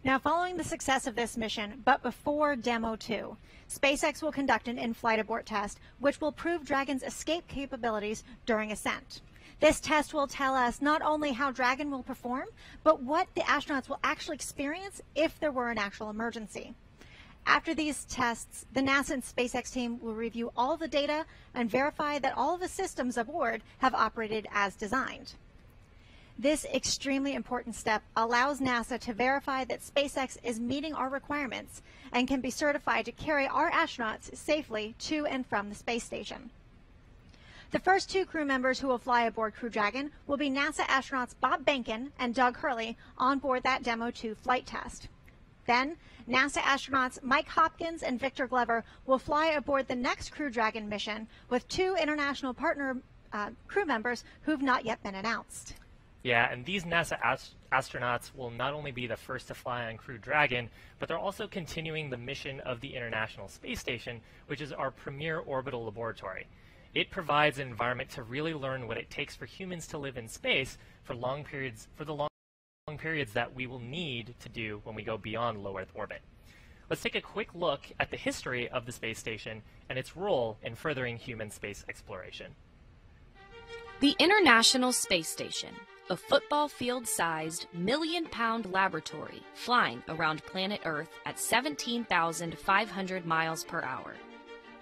Now, following the success of this mission, but before Demo 2, SpaceX will conduct an in-flight abort test, which will prove Dragon's escape capabilities during ascent. This test will tell us not only how Dragon will perform, but what the astronauts will actually experience if there were an actual emergency. After these tests, the NASA and SpaceX team will review all the data and verify that all of the systems aboard have operated as designed. This extremely important step allows NASA to verify that SpaceX is meeting our requirements and can be certified to carry our astronauts safely to and from the space station. The first 2 crew members who will fly aboard Crew Dragon will be NASA astronauts Bob Behnken and Doug Hurley on board that Demo 2 flight test. Then, NASA astronauts Mike Hopkins and Victor Glover will fly aboard the next Crew Dragon mission with 2 international partner crew members who've not yet been announced. Yeah, and these NASA astronauts will not only be the first to fly on Crew Dragon, but they're also continuing the mission of the International Space Station, which is our premier orbital laboratory. It provides an environment to really learn what it takes for humans to live in space for the long periods that we will need to do when we go beyond low Earth orbit. Let's take a quick look at the history of the space station and its role in furthering human space exploration. The International Space Station, a football field-sized, million-pound laboratory flying around planet Earth at 17,500 miles per hour.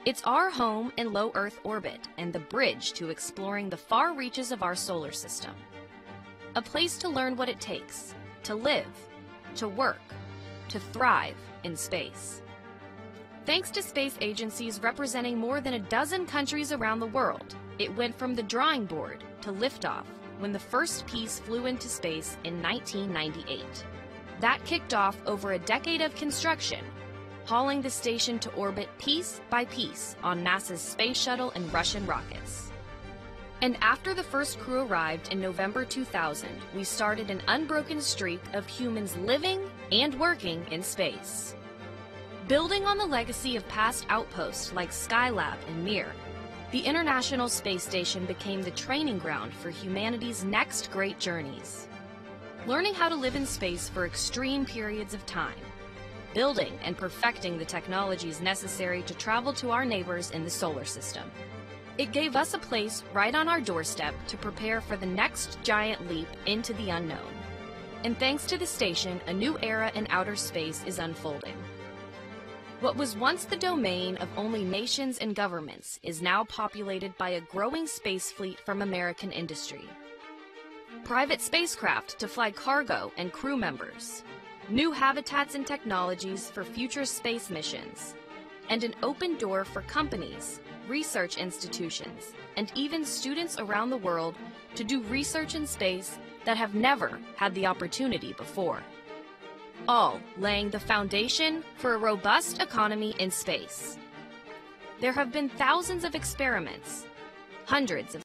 It's our home in low Earth orbit and the bridge to exploring the far reaches of our solar system. A place to learn what it takes to live, to work, to thrive in space. Thanks to space agencies representing more than a dozen countries around the world, it went from the drawing board to liftoff when the first piece flew into space in 1998. That kicked off over a decade of construction, hauling the station to orbit piece by piece on NASA's space shuttle and Russian rockets. And after the first crew arrived in November 2000, we started an unbroken streak of humans living and working in space. Building on the legacy of past outposts like Skylab and Mir, the International Space Station became the training ground for humanity's next great journeys. Learning how to live in space for extreme periods of time, building and perfecting the technologies necessary to travel to our neighbors in the solar system. It gave us a place right on our doorstep to prepare for the next giant leap into the unknown. And thanks to the station, a new era in outer space is unfolding. What was once the domain of only nations and governments is now populated by a growing space fleet from American industry. Private spacecraft to fly cargo and crew members, new habitats and technologies for future space missions, and an open door for companies, research institutions, and even students around the world to do research in space that have never had the opportunity before. All laying the foundation for a robust economy in space. There have been thousands of experiments, hundreds of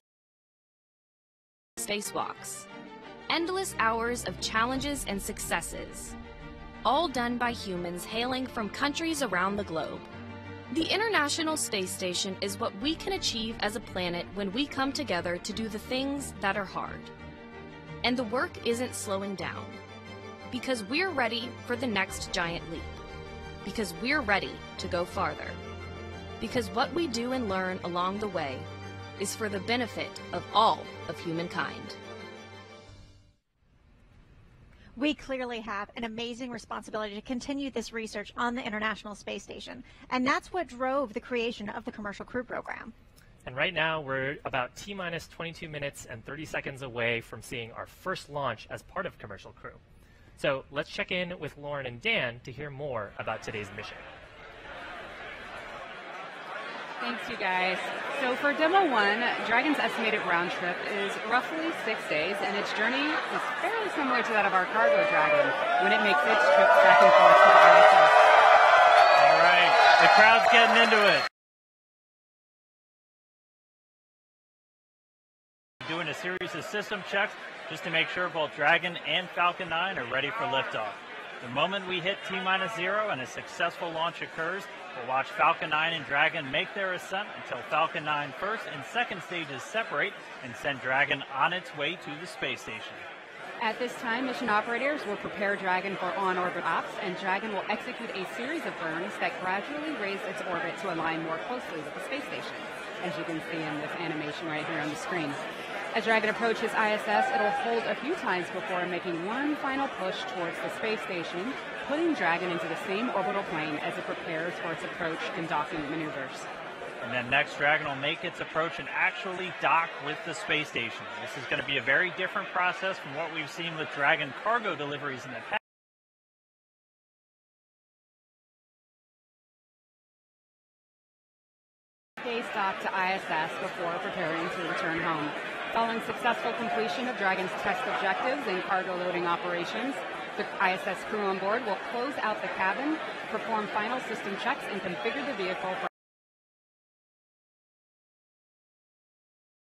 spacewalks, endless hours of challenges and successes, all done by humans hailing from countries around the globe. The International Space Station is what we can achieve as a planet when we come together to do the things that are hard. And the work isn't slowing down. Because we're ready for the next giant leap. Because we're ready to go farther. Because what we do and learn along the way is for the benefit of all of humankind. We clearly have an amazing responsibility to continue this research on the International Space Station, and that's what drove the creation of the Commercial Crew Program. And right now, we're about T-minus 22 minutes and 30 seconds away from seeing our first launch as part of Commercial Crew. So let's check in with Lauren and Dan to hear more about today's mission. Thanks, you guys. So for Demo 1, Dragon's estimated round trip is roughly 6 days, and its journey is fairly similar to that of our cargo Dragon when it makes its trips back and forth to the ISS. All right, the crowd's getting into it. Doing a series of system checks just to make sure both Dragon and Falcon 9 are ready for liftoff. The moment we hit T-minus 0 and a successful launch occurs, we'll watch Falcon 9 and Dragon make their ascent until Falcon 9 first and second stages separate and send Dragon on its way to the space station. At this time, mission operators will prepare Dragon for on-orbit ops, and Dragon will execute a series of burns that gradually raise its orbit to align more closely with the space station, as you can see in this animation right here on the screen. As Dragon approaches ISS, it'll hold a few times before making one final push towards the space station, putting Dragon into the same orbital plane as it prepares for its approach and docking maneuvers. And then next, Dragon will make its approach and actually dock with the space station. This is going to be a very different process from what we've seen with Dragon cargo deliveries in the past. Day stop to ISS before preparing to return home. Following successful completion of Dragon's test objectives and cargo loading operations, the ISS crew on board will close out the cabin, perform final system checks, and configure the vehicle for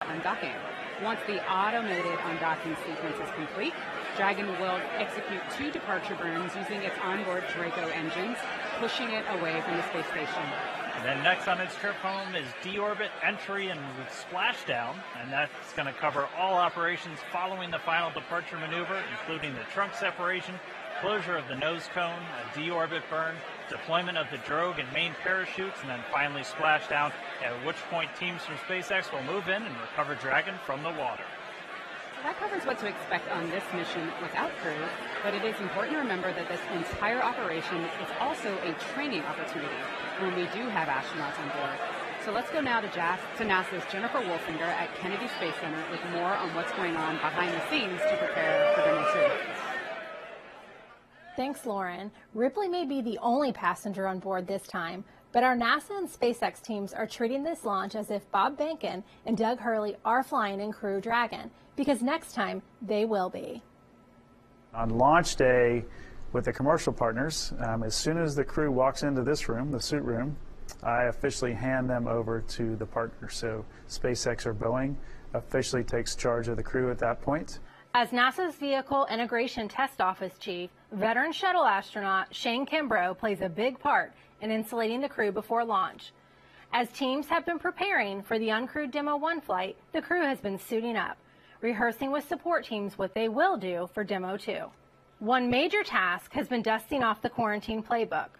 undocking. Once the automated undocking sequence is complete, Dragon will execute 2 departure burns using its onboard Draco engines, pushing it away from the space station. And then next on its trip home is deorbit, entry, and splashdown, and that's going to cover all operations following the final departure maneuver, including the trunk separation, closure of the nose cone, a deorbit burn, deployment of the drogue and main parachutes, and then finally splashdown, at which point teams from SpaceX will move in and recover Dragon from the water. That covers what to expect on this mission without crew, but it is important to remember that this entire operation is also a training opportunity when we do have astronauts on board. So let's go now to NASA's Jennifer Wolfinger at Kennedy Space Center with more on what's going on behind the scenes to prepare for Demo 2. Thanks, Lauren. Ripley may be the only passenger on board this time, but our NASA and SpaceX teams are treating this launch as if Bob Behnken and Doug Hurley are flying in Crew Dragon, because next time they will be. On launch day with the commercial partners, as soon as the crew walks into this room, the suit room, I officially hand them over to the partner. So SpaceX or Boeing officially takes charge of the crew at that point. As NASA's Vehicle Integration Test Office Chief, veteran shuttle astronaut Shane Kimbrough plays a big part in insulating the crew before launch. As teams have been preparing for the uncrewed Demo 1 flight, the crew has been suiting up, rehearsing with support teams what they will do for Demo 2. One major task has been dusting off the quarantine playbook.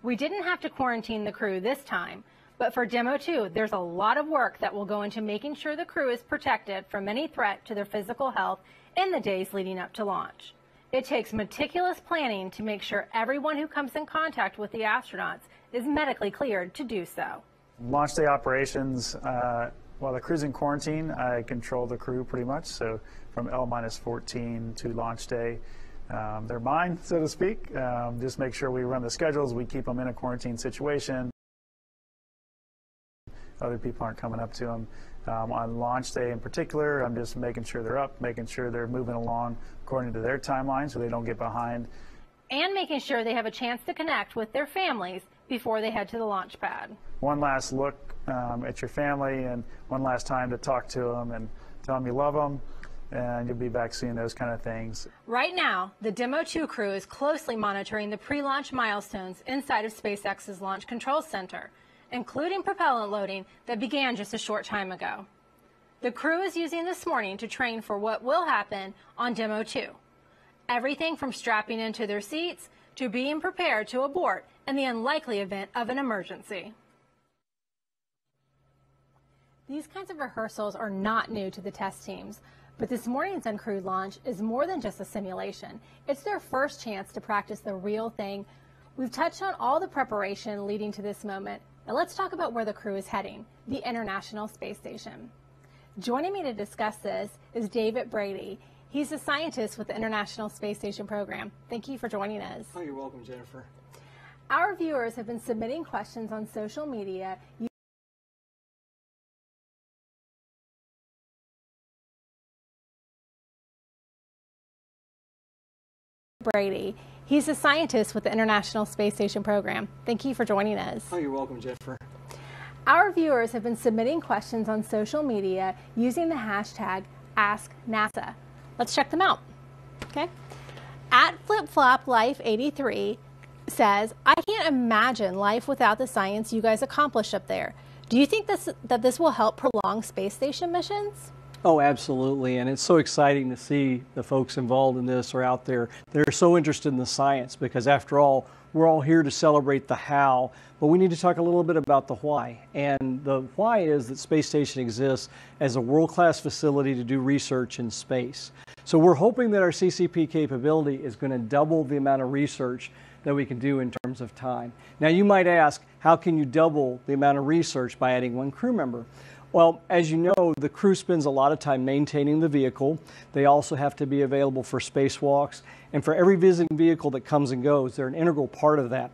We didn't have to quarantine the crew this time, but for Demo 2, there's a lot of work that will go into making sure the crew is protected from any threat to their physical health in the days leading up to launch. It takes meticulous planning to make sure everyone who comes in contact with the astronauts is medically cleared to do so. Launch day operations, while the crew's in quarantine, I control the crew pretty much. So from L-14 to launch day, they're mine, so to speak. Just make sure we run the schedules, we keep them in a quarantine situation. Other people aren't coming up to them. On launch day in particular, I'm just making sure they're up, making sure they're moving along according to their timeline so they don't get behind. And making sure they have a chance to connect with their families before they head to the launch pad. One last look at your family and one last time to talk to them and tell them you love them, and you'll be back soon, those kind of things. Right now, the Demo 2 crew is closely monitoring the pre-launch milestones inside of SpaceX's Launch Control Center, including propellant loading that began just a short time ago. The crew is using this morning to train for what will happen on Demo 2. Everything from strapping into their seats to being prepared to abort in the unlikely event of an emergency. These kinds of rehearsals are not new to the test teams, but this morning's uncrewed launch is more than just a simulation. It's their first chance to practice the real thing. We've touched on all the preparation leading to this moment. Now let's talk about where the crew is heading, the International Space Station. Joining me to discuss this is David Brady. He's a scientist with the International Space Station program. Thank you for joining us. Oh, you're welcome, Jennifer. Our viewers have been submitting questions on social media. Brady. He's a scientist with the International Space Station program. Thank you for joining us. Oh, you're welcome, Jennifer. Our viewers have been submitting questions on social media using the hashtag AskNASA. Let's check them out. Okay. At FlipFlopLife83 says, I can't imagine life without the science you guys accomplished up there. Do you think that this will help prolong space station missions? Oh, absolutely. And it's so exciting to see the folks involved in this are out there. They're so interested in the science because, after all, we're all here to celebrate the how, but we need to talk a little bit about the why. And the why is that Space Station exists as a world-class facility to do research in space. So we're hoping that our CCP capability is going to double the amount of research that we can do in terms of time. Now, you might ask, how can you double the amount of research by adding one crew member? Well, as you know, the crew spends a lot of time maintaining the vehicle. They also have to be available for spacewalks. And for every visiting vehicle that comes and goes, they're an integral part of that.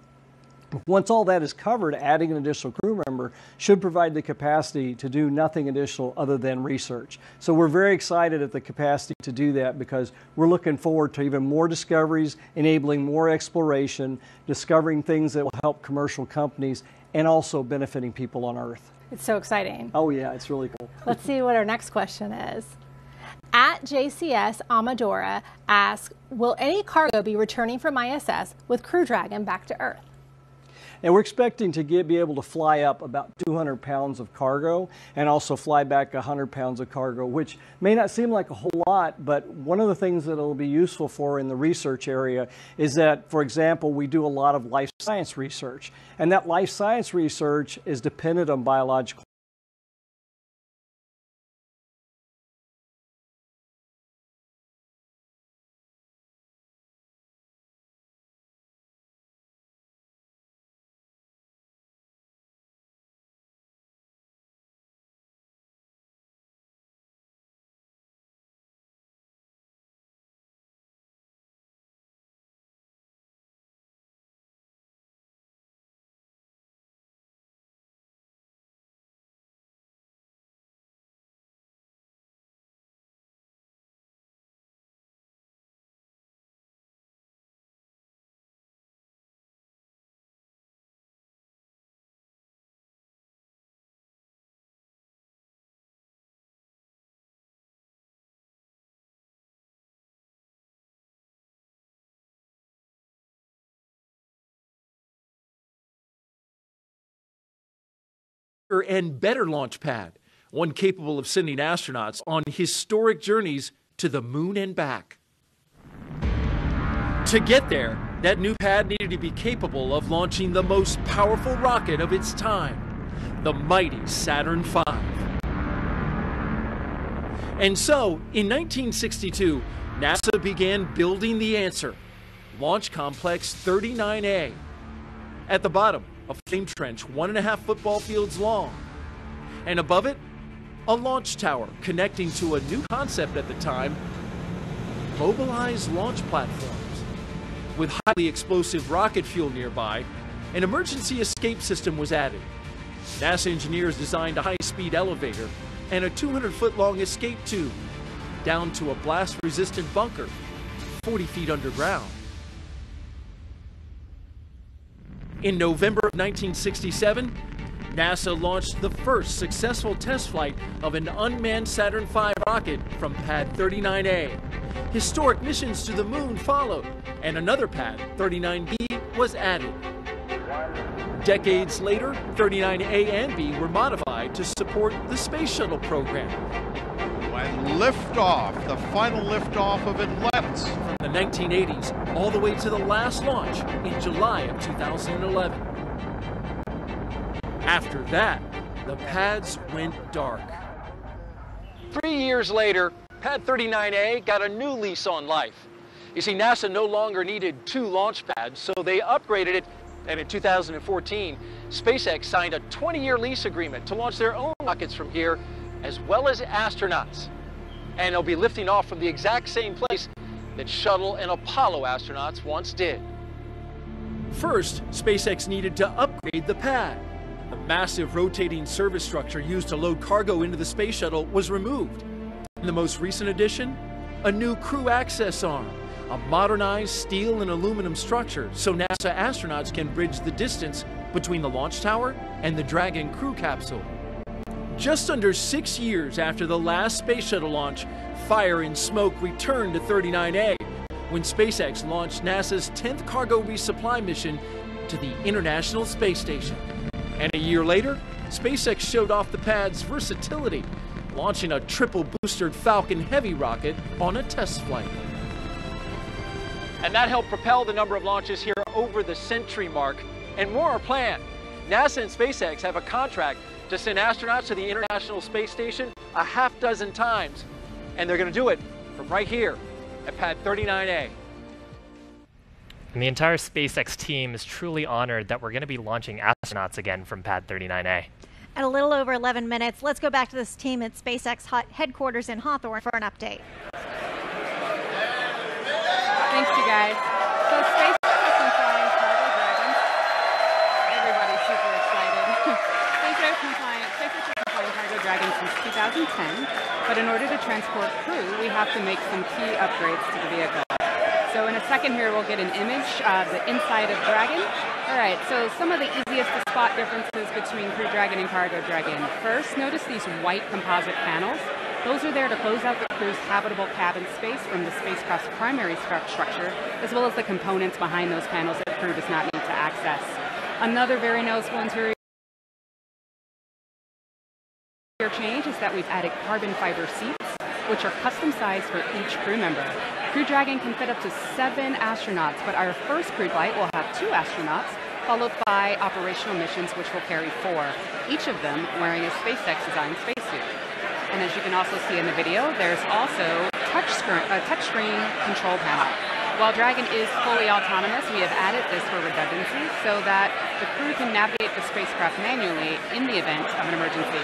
Once all that is covered, adding an additional crew member should provide the capacity to do nothing additional other than research. So we're very excited at the capacity to do that because we're looking forward to even more discoveries, enabling more exploration, discovering things that will help commercial companies, and also benefiting people on Earth. It's so exciting. Oh yeah, it's really cool. Let's see what our next question is. At JCS Amadora asks, will any cargo be returning from ISS with Crew Dragon back to Earth? And we're expecting to be able to fly up about 200 pounds of cargo and also fly back 100 pounds of cargo, which may not seem like a whole lot, but one of the things that it'll be useful for in the research area is that, for example, we do a lot of life science research, and that life science research is dependent on biological and better launch pad, one capable of sending astronauts on historic journeys to the moon and back. To get there, that new pad needed to be capable of launching the most powerful rocket of its time, the mighty Saturn V. And so, in 1962, NASA began building the answer, Launch Complex 39A. At the bottom, a flame trench 1.5 football fields long. And above it, a launch tower connecting to a new concept at the time, mobilized launch platforms. With highly explosive rocket fuel nearby, an emergency escape system was added. NASA engineers designed a high-speed elevator and a 200-foot-long escape tube down to a blast-resistant bunker 40 feet underground. In November of 1967, NASA launched the first successful test flight of an unmanned Saturn V rocket from Pad 39A. Historic missions to the moon followed, and another pad, 39B, was added. Decades later, 39A and B were modified to support the Space Shuttle program. When liftoff, the final liftoff of Atlantis. From the 1980s all the way to the last launch in July of 2011. After that, the pads went dark. 3 years later, Pad 39A got a new lease on life. You see, NASA no longer needed 2 launch pads, so they upgraded it, and in 2014, SpaceX signed a 20-year lease agreement to launch their own rockets from here, as well as astronauts. And they'll be lifting off from the exact same place that Shuttle and Apollo astronauts once did. First, SpaceX needed to upgrade the pad. The massive rotating service structure used to load cargo into the Space Shuttle was removed. In the most recent addition, a new crew access arm, a modernized steel and aluminum structure so NASA astronauts can bridge the distance between the launch tower and the Dragon crew capsule. Just under 6 years after the last Space Shuttle launch, fire and smoke returned to 39A when SpaceX launched NASA's 10th cargo resupply mission to the International Space Station. And a year later, SpaceX showed off the pad's versatility launching a triple-boostered Falcon Heavy rocket on a test flight. And that helped propel the number of launches here over the century mark, and more are planned. NASA and SpaceX have a contract to send astronauts to the International Space Station a half dozen times, and they're going to do it from right here at Pad 39A. And the entire SpaceX team is truly honored that we're going to be launching astronauts again from Pad 39A. At a little over 11 minutes, let's go back to this team at SpaceX headquarters in Hawthorne for an update. Thanks, you guys. So SpaceX has been flying Cargo Dragons. Everybody's super excited. SpaceX has been flying Cargo Dragons since 2010, but in order to transport crew, we have to make some key upgrades to the vehicle. So in a second here, we'll get an image of the inside of Dragon. All right, so some of the easiest to spot differences between Crew Dragon and Cargo Dragon. First, notice these white composite panels. Those are there to close out the crew's habitable cabin space from the spacecraft's primary structure, as well as the components behind those panels that the crew does not need to access. Another very noticeable interior change is that we've added carbon fiber seats, which are custom sized for each crew member. Crew Dragon can fit up to 7 astronauts, but our first crewed flight will have 2 astronauts, followed by operational missions, which will carry 4, each of them wearing a SpaceX-designed spacesuit. And as you can also see in the video, there's also a touchscreen control panel. While Dragon is fully autonomous, we have added this for redundancy so that the crew can navigate the spacecraft manually in the event of an emergency.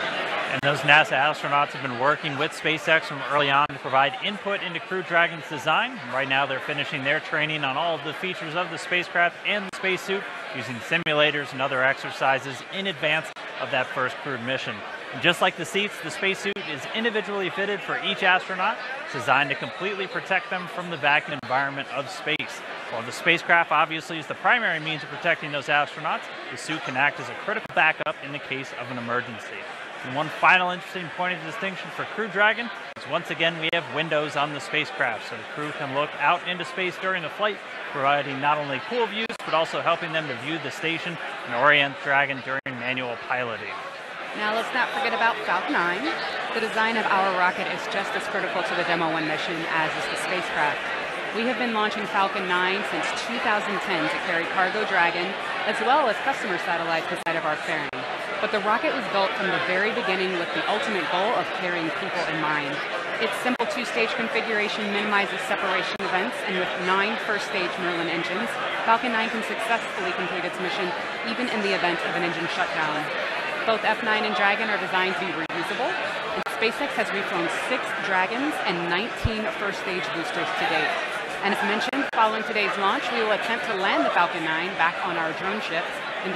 And those NASA astronauts have been working with SpaceX from early on to provide input into Crew Dragon's design. And right now they're finishing their training on all of the features of the spacecraft and the spacesuit using simulators and other exercises in advance of that first crewed mission. And just like the seats, the spacesuit is individually fitted for each astronaut. It's designed to completely protect them from the vacuum environment of space. While the spacecraft obviously is the primary means of protecting those astronauts, the suit can act as a critical backup in the case of an emergency. And one final interesting point of distinction for Crew Dragon is once again we have windows on the spacecraft, so the crew can look out into space during the flight, providing not only cool views, but also helping them to view the station and orient Dragon during manual piloting. Now let's not forget about Falcon 9. The design of our rocket is just as critical to the Demo 1 mission as is the spacecraft. We have been launching Falcon 9 since 2010 to carry Cargo Dragon, as well as customer satellites inside of our fairing. But the rocket was built from the very beginning with the ultimate goal of carrying people in mind. Its simple 2-stage configuration minimizes separation events, and with 9 first-stage Merlin engines, Falcon 9 can successfully complete its mission even in the event of an engine shutdown. Both F9 and Dragon are designed to be reusable, and SpaceX has reflown 6 Dragons and 19 first-stage boosters to date. And as mentioned, following today's launch, we will attempt to land the Falcon 9 back on our drone ships in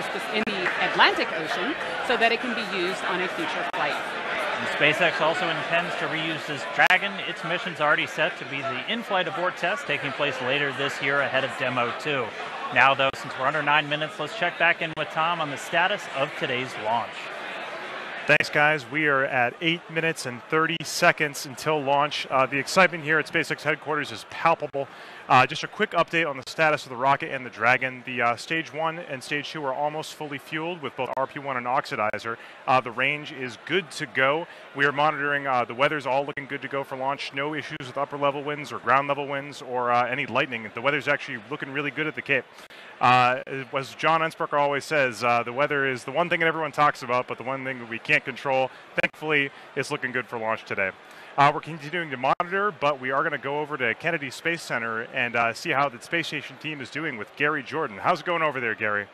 the Atlantic Ocean so that it can be used on a future flight. And SpaceX also intends to reuse this Dragon. Its mission's already set to be the in-flight abort test taking place later this year ahead of Demo 2. Now, though, since we're under 9 minutes, let's check back in with Tom on the status of today's launch. Thanks, guys. We are at 8 minutes and 30 seconds until launch. The excitement here at SpaceX headquarters is palpable. Just a quick update on the status of the rocket and the Dragon. The Stage 1 and Stage 2 are almost fully fueled with both RP-1 and oxidizer. The range is good to go. We are monitoring the weather's all looking good to go for launch. No issues with upper level winds or ground level winds or any lightning. The weather's actually looking really good at the Cape. As John Ensperger always says, the weather is the one thing that everyone talks about, but the one thing that we can't control. Thankfully, it's looking good for launch today. We're continuing to monitor, but we are going to go over to Kennedy Space Center and see how the space station team is doing with Gary Jordan. How's it going over there, Gary?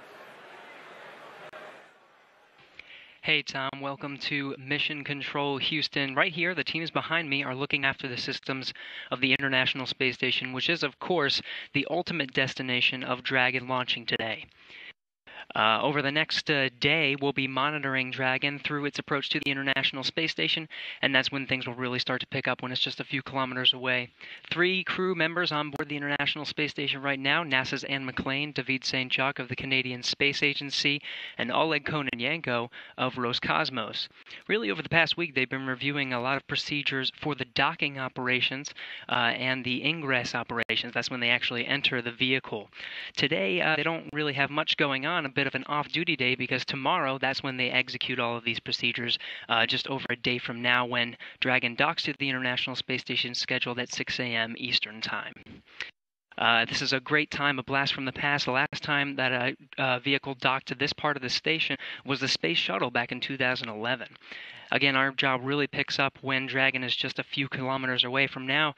Hey Tom, welcome to Mission Control Houston. Right here, the teams behind me are looking after the systems of the International Space Station, which is, of course, the ultimate destination of Dragon launching today. Over the next day, we'll be monitoring Dragon through its approach to the International Space Station, and that's when things will really start to pick up when it's just a few kilometers away. 3 crew members on board the International Space Station right now, NASA's Anne McClain, David St. Jacques of the Canadian Space Agency, and Oleg Kononenko of Roscosmos. Really, over the past week, they've been reviewing a lot of procedures for the docking operations and the ingress operations. That's when they actually enter the vehicle. Today, they don't really have much going on, bit of an off-duty day because tomorrow that's when they execute all of these procedures, just over a day from now when Dragon docks to the International Space Station scheduled at 6 a.m. Eastern Time. This is a great time, a blast from the past. The last time that a vehicle docked to this part of the station was the Space Shuttle back in 2011. Again, our job really picks up when Dragon is just a few kilometers away from now.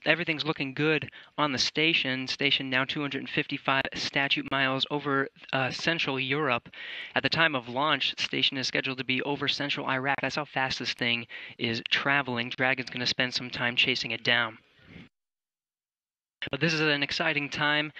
Everything's looking good on the station. Station now 255 statute miles over Central Europe. At the time of launch, station is scheduled to be over Central Iraq. That's how fast this thing is traveling. Dragon's going to spend some time chasing it down. But this is an exciting time.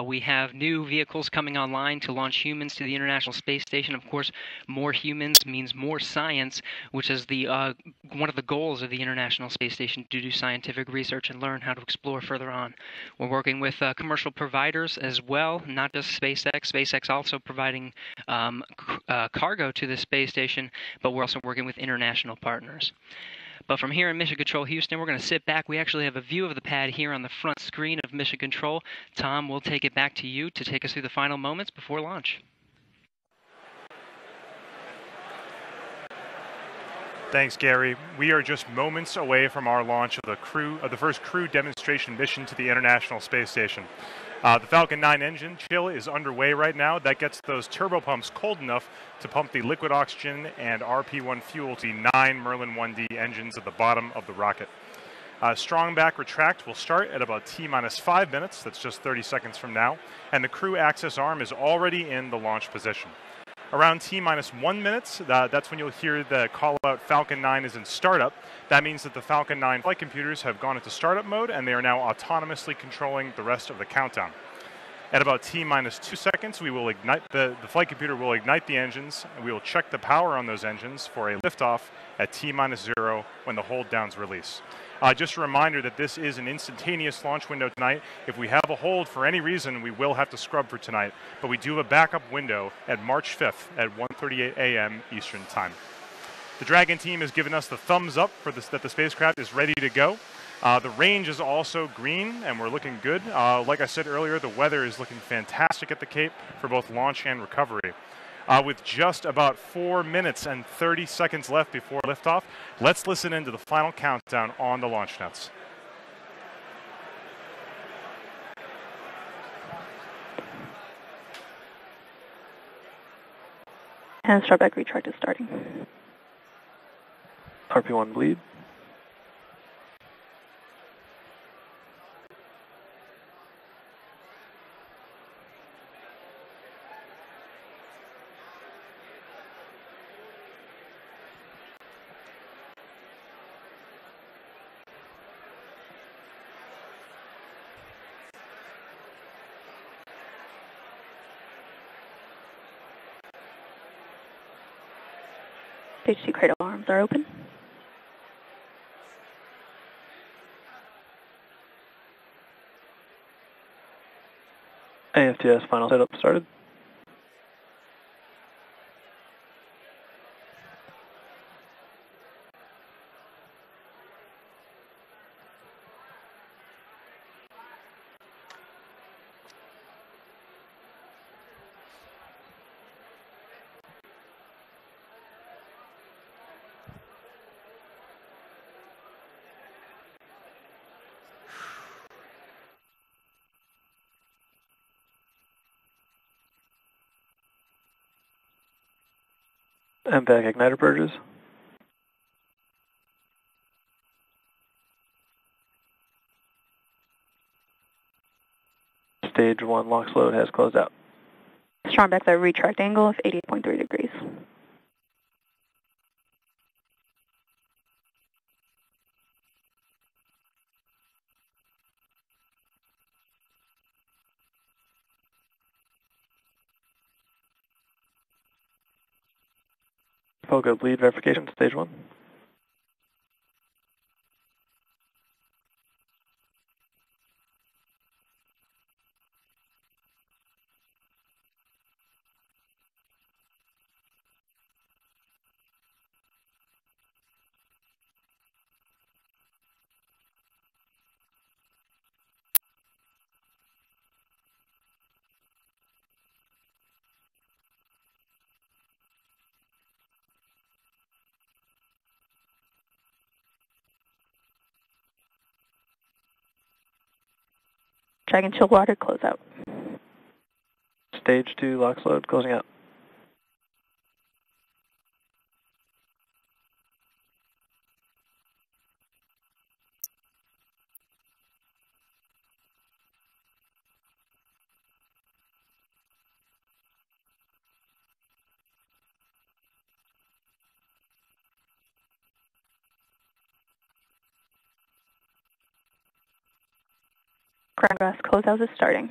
We have new vehicles coming online to launch humans to the International Space Station. Of course, more humans means more science, which is one of the goals of the International Space Station, to do scientific research and learn how to explore further on. We're working with commercial providers as well, not just SpaceX. SpaceX also providing cargo to the space station, but we're also working with international partners. But from here in Mission Control Houston, we're going to sit back. We actually have a view of the pad here on the front screen of Mission Control. Tom, we'll take it back to you to take us through the final moments before launch. Thanks, Gary. We are just moments away from our launch of the first crew demonstration mission to the International Space Station. The Falcon 9 engine chill is underway right now. That gets those turbopumps cold enough to pump the liquid oxygen and RP-1 fuel to the 9 Merlin 1D engines at the bottom of the rocket. Strong back retract will start at about T-minus 5 minutes. That's just 30 seconds from now. And the crew access arm is already in the launch position. Around T-minus 1 minute, that's when you'll hear the call out Falcon 9 is in startup. That means that the Falcon 9 flight computers have gone into startup mode and they are now autonomously controlling the rest of the countdown. At about T-minus 2 seconds, we will ignite the flight computer will ignite the engines, and we will check the power on those engines for a liftoff at T-minus 0 when the hold downs release. Just a reminder that this is an instantaneous launch window tonight. If we have a hold for any reason, we will have to scrub for tonight, but we do have a backup window at March 5th at 1:38 a.m. Eastern Time. The Dragon team has given us the thumbs up for this, that the spacecraft is ready to go. The range is also green, and we're looking good. Like I said earlier, the weather is looking fantastic at the Cape for both launch and recovery. With just about 4 minutes and 30 seconds left before liftoff, let's listen into the final countdown on the launch nets. And startback retract is starting. RP1 bleed. Stage 2 cradle arms are open. AFTS final setup started. MVAC igniter purges. Stage 1 LOX load has closed out. Strong backside retract angle of 88.3 degrees. FOGO bleed verification, stage 1. Dragon chill water closeout. Stage 2 LOX load closing out. Ground gas closeout is starting.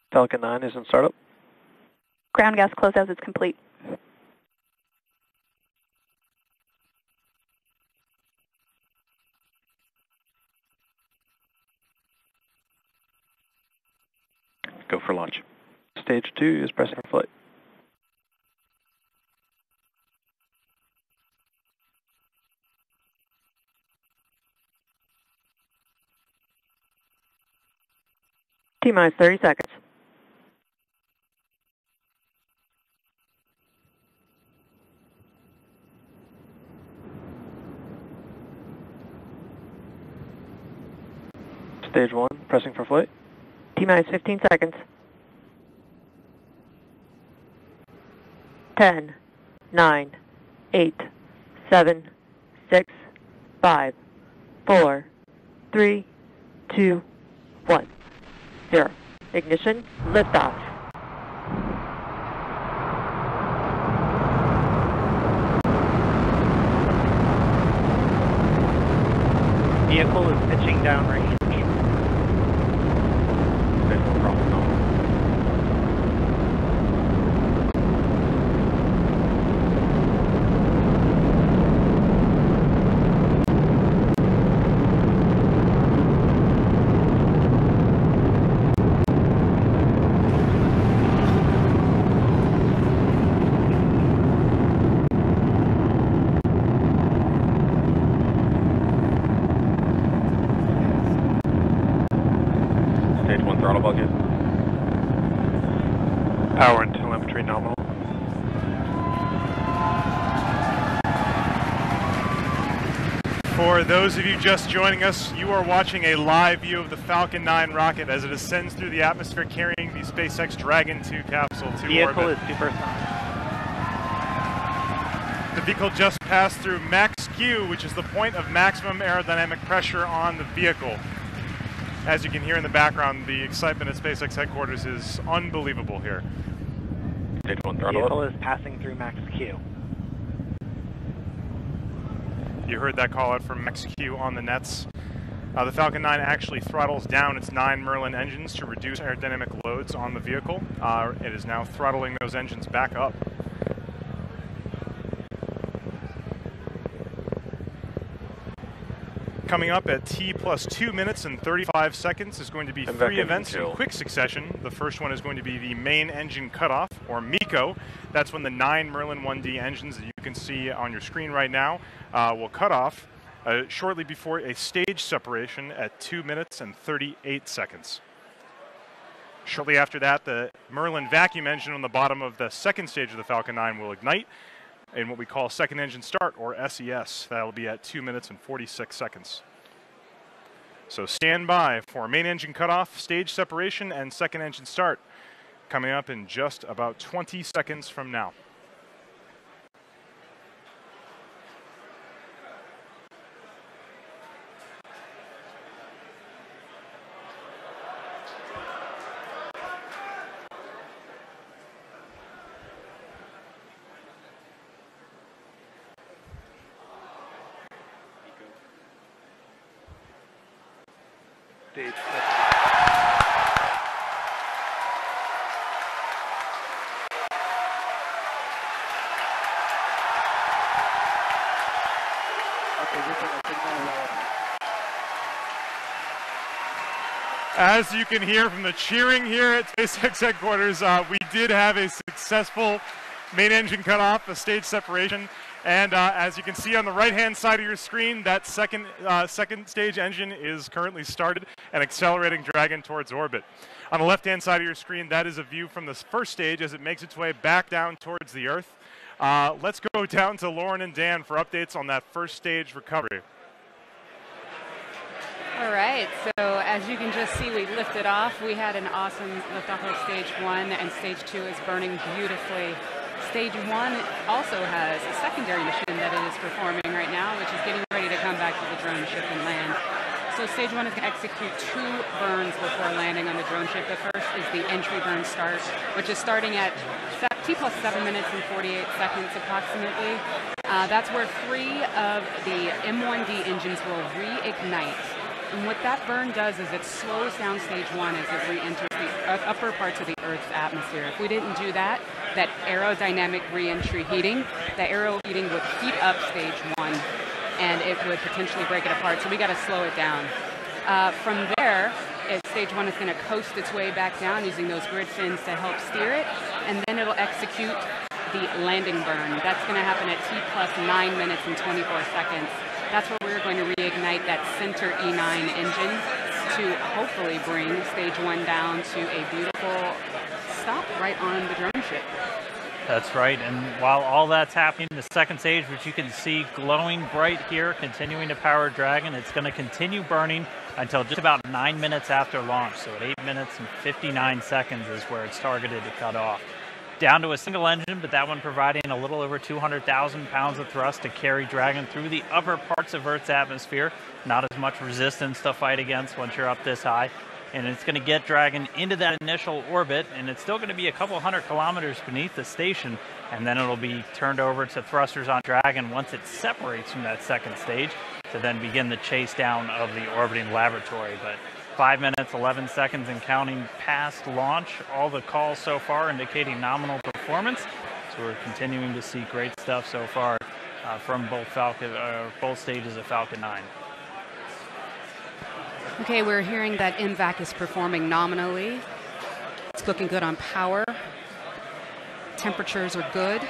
Falcon 9 is in startup. Ground gas closeout is complete. Go for launch. Stage 2 is pressing for flight. T-minus 30 seconds. Stage 1 pressing for flight. T-minus 15 seconds. 10, 9, 8, 7, 6, 5, 4, 3, 2, 1, 0. Ignition, liftoff. Vehicle is pitching downrange. Stage 1 throttle bucket. Power and telemetry nominal. For those of you just joining us, you are watching a live view of the Falcon 9 rocket as it ascends through the atmosphere carrying the SpaceX Dragon 2 capsule to Vehicle orbit. is supersonic. The vehicle just passed through max Q, which is the point of maximum aerodynamic pressure on the vehicle. As you can hear in the background, the excitement at SpaceX headquarters is unbelievable here. Stage 1 throttle Vehicle up. is passing through max Q. You heard that call out from Max Q on the nets. The Falcon 9 actually throttles down its 9 Merlin engines to reduce aerodynamic loads on the vehicle. It is now throttling those engines back up. Coming up at T plus 2 minutes and 35 seconds is going to be three events in quick succession. The first one is going to be the main engine cutoff, or MECO. That's when the 9 Merlin 1D engines that you can see on your screen right now will cut off shortly before a stage separation at 2 minutes and 38 seconds. Shortly after that, the Merlin vacuum engine on the bottom of the second stage of the Falcon 9 will ignite in what we call second engine start, or SES. That'll be at 2 minutes and 46 seconds. So stand by for main engine cutoff, stage separation, and second engine start coming up in just about 20 seconds from now. Stage As you can hear from the cheering here at SpaceX headquarters, we did have a successful main engine cutoff, a stage separation, and as you can see on the right-hand side of your screen, that second stage engine is currently started and accelerating Dragon towards orbit. On the left-hand side of your screen, that is a view from the first stage as it makes its way back down towards the Earth. Let's go down to Lauren and Dan for updates on that first stage recovery. All right, so as you can just see, we lifted off. We had an awesome liftoff of stage 1, and stage 2 is burning beautifully. Stage 1 also has a secondary mission that it is performing right now, which is getting ready to come back to the drone ship and land. So stage 1 is going to execute 2 burns before landing on the drone ship. The first is the entry burn start, which is starting at T plus 7 minutes and 48 seconds approximately. That's where 3 of the M1D engines will reignite. And what that burn does is it slows down stage 1 as it re-enters the upper parts of the Earth's atmosphere. If we didn't do that, that aerodynamic re-entry heating, the aero heating would heat up stage 1 and it would potentially break it apart. So we got to slow it down. From there, stage 1 is going to coast its way back down using those grid fins to help steer it, and then it'll execute the landing burn. That's going to happen at T plus 9 minutes and 24 seconds. That's where we're going to reignite that center E9 engine to hopefully bring stage 1 down to a beautiful stop right on the drone ship. That's right, and while all that's happening, the second stage, which you can see glowing bright here, continuing to power Dragon, it's going to continue burning until just about 9 minutes after launch. So at 8 minutes and 59 seconds is where it's targeted to cut off. Down to a single engine, but that one providing a little over 200,000 pounds of thrust to carry Dragon through the upper parts of Earth's atmosphere. Not as much resistance to fight against once you're up this high. And it's going to get Dragon into that initial orbit, and it's still going to be a couple hundred kilometers beneath the station, and then it'll be turned over to thrusters on Dragon once it separates from that second stage to then begin the chase down of the orbiting laboratory. But 5 minutes, 11 seconds and counting past launch. All the calls so far indicating nominal performance. So we're continuing to see great stuff so far from both stages of Falcon 9. Okay, we're hearing that MVAC is performing nominally. It's looking good on power. Temperatures are good.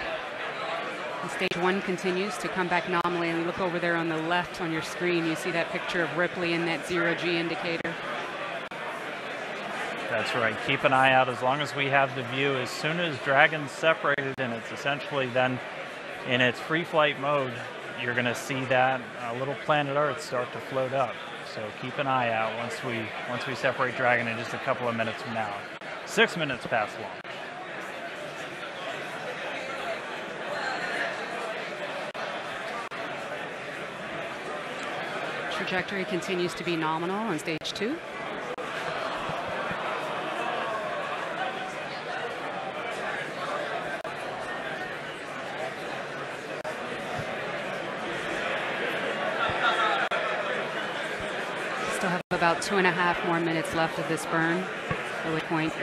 And stage 1 continues to come back nominally. And look over there on the left on your screen, you see that picture of Ripley in that 0G indicator. That's right. Keep an eye out as long as we have the view. As soon as Dragon's separated and it's essentially then in its free flight mode, you're going to see that little planet Earth start to float up. So keep an eye out once we separate Dragon in just a couple of minutes from now. 6 minutes past launch. Trajectory continues to be nominal on stage 2. Still have about 2.5 more minutes left of this burn, at which point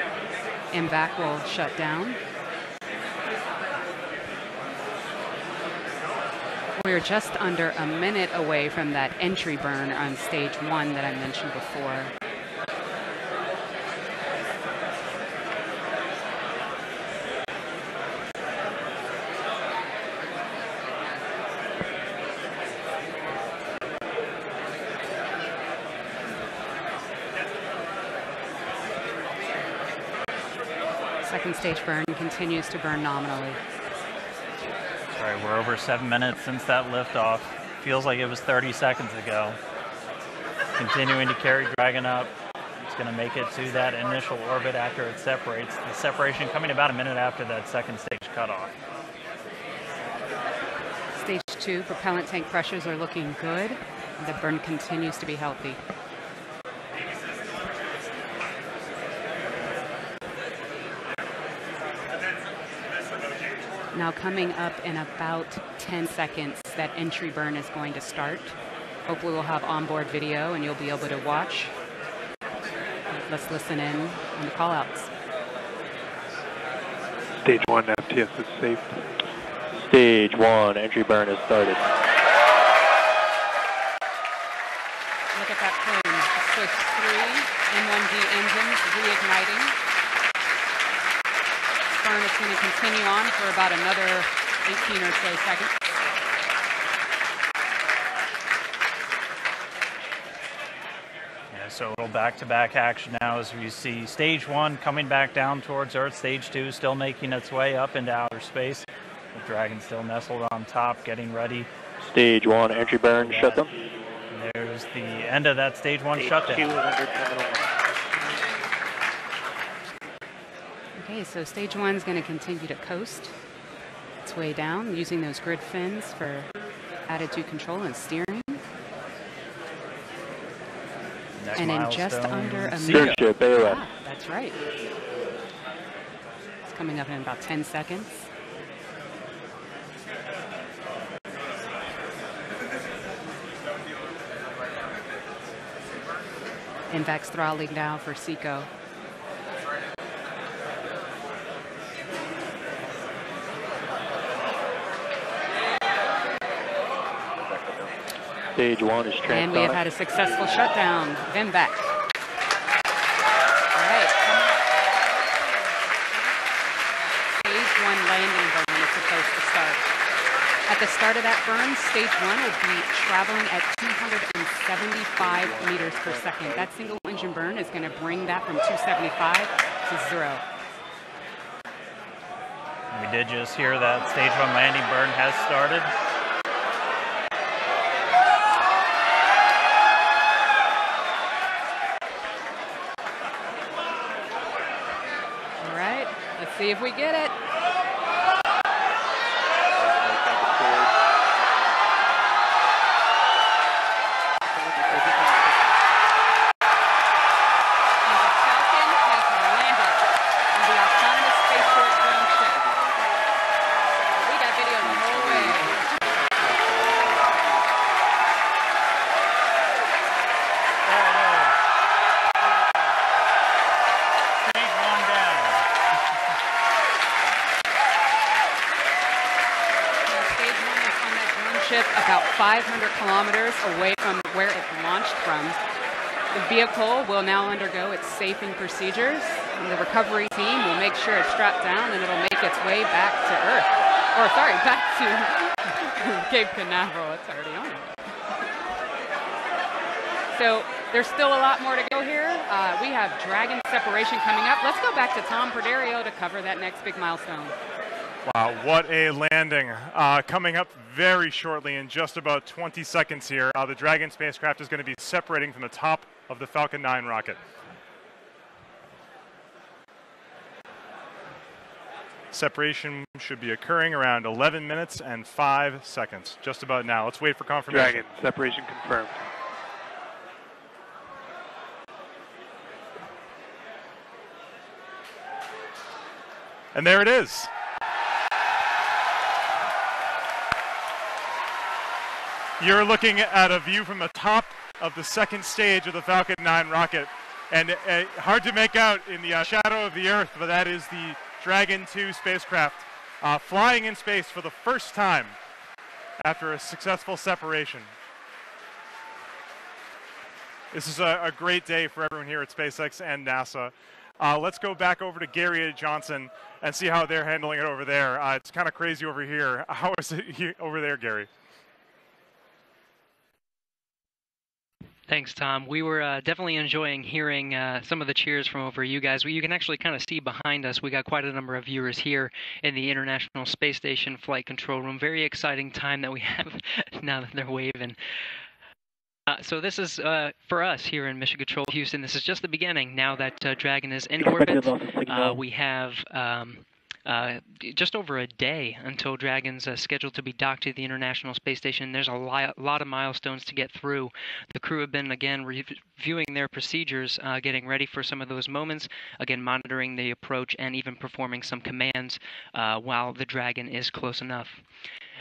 MVAC will shut down. We're just under a minute away from that entry burn on stage 1 that I mentioned before. Second stage burn continues to burn nominally. All right, we're over 7 minutes since that liftoff. Feels like it was 30 seconds ago. Continuing to carry Dragon up. It's going to make it to that initial orbit after it separates. The separation coming about a minute after that second stage cutoff. Stage 2 propellant tank pressures are looking good. The burn continues to be healthy. Now coming up in about 10 seconds, that entry burn is going to start. Hopefully we'll have onboard video and you'll be able to watch. Let's listen in on the call-outs. Stage 1 FTS is safe. Stage 1 entry burn has started. Look at that plume. Switch 3 M1D engines reigniting. Burn is going to continue on for about another 18 or so seconds. Yeah, so a little back-to-back action now as we see stage 1 coming back down towards Earth, stage 2 still making its way up into outer space. The Dragon still nestled on top, getting ready. Stage 1, entry burn, shut them. And there's the end of that stage 1 shutdown. Okay, so stage 1 is going to continue to coast its way down using those grid fins for attitude control and steering. Next and in just under a minute. Ah, that's right. It's coming up in about 10 seconds. Invex throttling down for Seco. Stage 1 is transonic. And we have had a successful shutdown. Invex. All right. Stage 1 landing burn is supposed to start. At the start of that burn, stage 1 will be traveling at 275 meters per second. That single engine burn is going to bring that from 275 to 0. We did just hear that stage 1 landing burn has started. All right, let's see if we get it. About 500 kilometers away from where it launched from. The vehicle will now undergo its safing procedures, and the recovery team will make sure it's strapped down and it'll make its way back to Earth. Or sorry, back to Cape Canaveral. It's already on. So there's still a lot more to go here. We have Dragon separation coming up. Let's go back to Tom Perderio to cover that next big milestone. Wow, what a landing. Coming up very shortly in just about 20 seconds here, the Dragon spacecraft is going to be separating from the top of the Falcon 9 rocket. Separation should be occurring around 11 minutes and 5 seconds, just about now. Let's wait for confirmation. Dragon, separation confirmed. And there it is. You're looking at a view from the top of the second stage of the Falcon 9 rocket. And hard to make out in the shadow of the Earth, but that is the Dragon 2 spacecraft flying in space for the first time after a successful separation. This is a great day for everyone here at SpaceX and NASA. Let's go back over to Gary Johnson and see how they're handling it over there. It's kind of crazy over here. How is it over there, Gary? Thanks, Tom. We were definitely enjoying hearing some of the cheers from over you guys. You can actually kind of see behind us. We got quite a number of viewers here in the International Space Station Flight Control Room. Very exciting time that we have now that they're waving. So this is, for us here in Mission Control Houston, this is just the beginning. Now that Dragon is in orbit, we have just over a day until Dragon's scheduled to be docked to the International Space Station. There's a lot of milestones to get through. The crew have been, again, reviewing their procedures, getting ready for some of those moments, again, monitoring the approach and even performing some commands while the Dragon is close enough.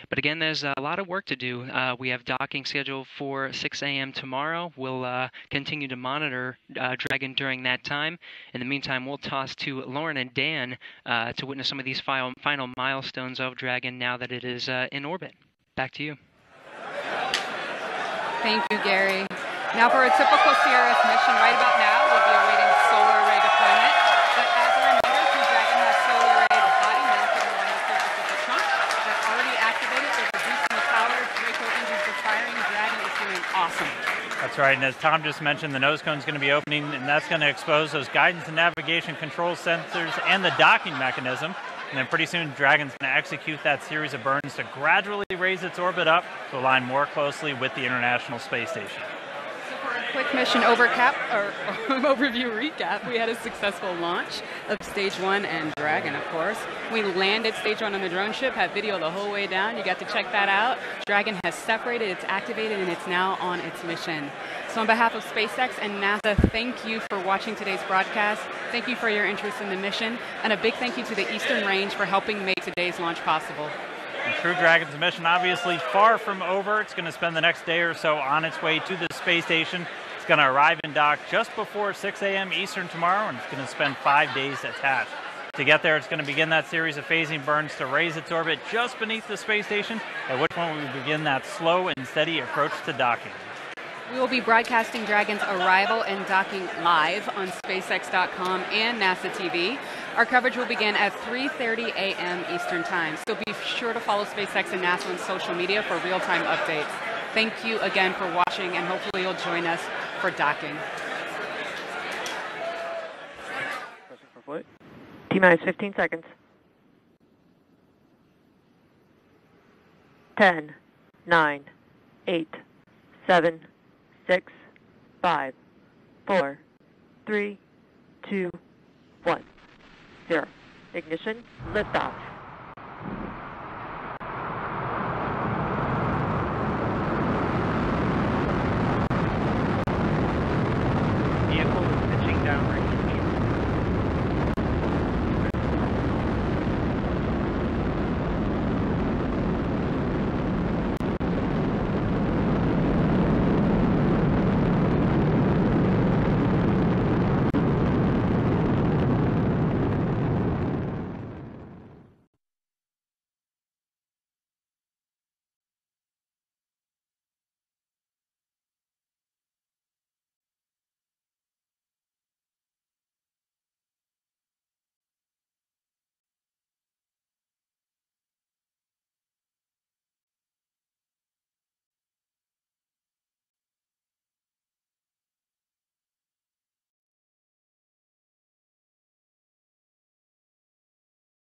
But again, there's a lot of work to do. We have docking scheduled for 6 a.m. tomorrow. We'll continue to monitor Dragon during that time. In the meantime, we'll toss to Lauren and Dan to witness some of these final milestones of Dragon now that it is in orbit. Back to you. Thank you, Gary. Now for a typical CRS mission right about now, we'll be away right, and as Tom just mentioned, the nose cone is going to be opening, and that's going to expose those guidance and navigation control sensors and the docking mechanism. And then pretty soon, Dragon's going to execute that series of burns to gradually raise its orbit up to align more closely with the International Space Station. Quick mission overview recap. We had a successful launch of Stage 1 and Dragon, of course. We landed Stage 1 on the drone ship, had video the whole way down. You got to check that out. Dragon has separated, it's activated, and it's now on its mission. So on behalf of SpaceX and NASA, thank you for watching today's broadcast. Thank you for your interest in the mission. And a big thank you to the Eastern Range for helping make today's launch possible. And Crew Dragon's mission obviously far from over. It's going to spend the next day or so on its way to the space station. It's going to arrive in dock just before 6 a.m. Eastern tomorrow, and it's going to spend 5 days attached. To get there, it's going to begin that series of phasing burns to raise its orbit just beneath the space station, at which point we begin that slow and steady approach to docking. We will be broadcasting Dragon's arrival and docking live on SpaceX.com and NASA TV. Our coverage will begin at 3:30 a.m. Eastern Time, so be sure to follow SpaceX and NASA on social media for real-time updates. Thank you again for watching, and hopefully you'll join us for docking. T-minus 15 seconds. 10, 9, 8, 7, 6, 5, 4, 3, 2, 1, 0. Ignition, liftoff.